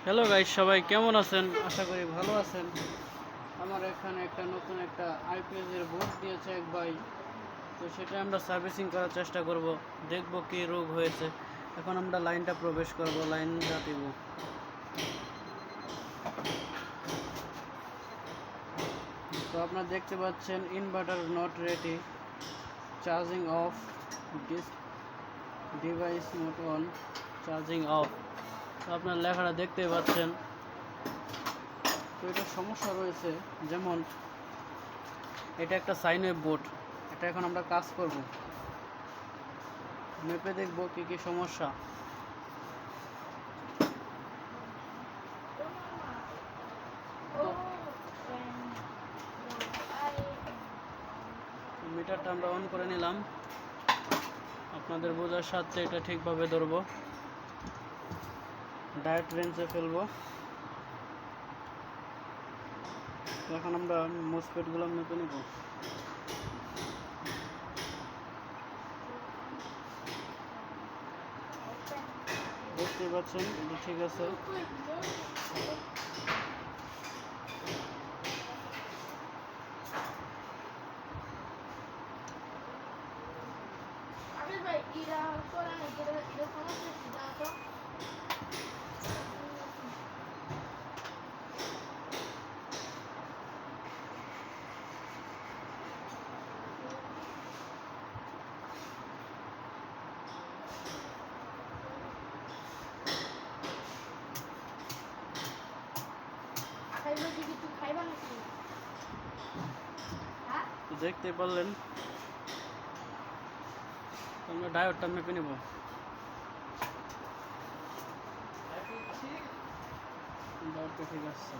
Hello guys, সবাই কেমন আছেন? আশা করি ভালো আছেন। আমার এখানে নতুন একটা আইপিএস এর বোর্ড দিয়েছে এক ভাই, তো সেটা আমরা সার্ভিসিং করার চেষ্টা করব, দেখব কি রোগ হয়েছে। এখন আমরা লাইনটা প্রবেশ করব, লাইনটা দিব। তো আপনারা দেখতে পাচ্ছেন inverter not ready, charging of, device mode on, charging of. তো আপনার লেখাটা দেখতে পাচ্ছেন। তো এটা সমস্যা রয়েছে, যেমন এটা একটা সাইন ওয়েভ বোর্ড, এটা এখন আমরা কাজ করব, মেপে দেখব কি কি সমস্যা। মিটারটা আমরা অন করে নিলাম, আপনাদের বোঝার সাথে এটা ঠিকভাবে ধরবো, ডায়েট রেঞ্জে ফেলবো। এখন আমরা মোসফেটগুলো মেপে নেব। দেখতে পাচ্ছেন এটা ঠিক আছে। দেখতে পারলেন, আমরা ডায়োডটা মেপে নেব। ডায়োডটা ঠিক আছে।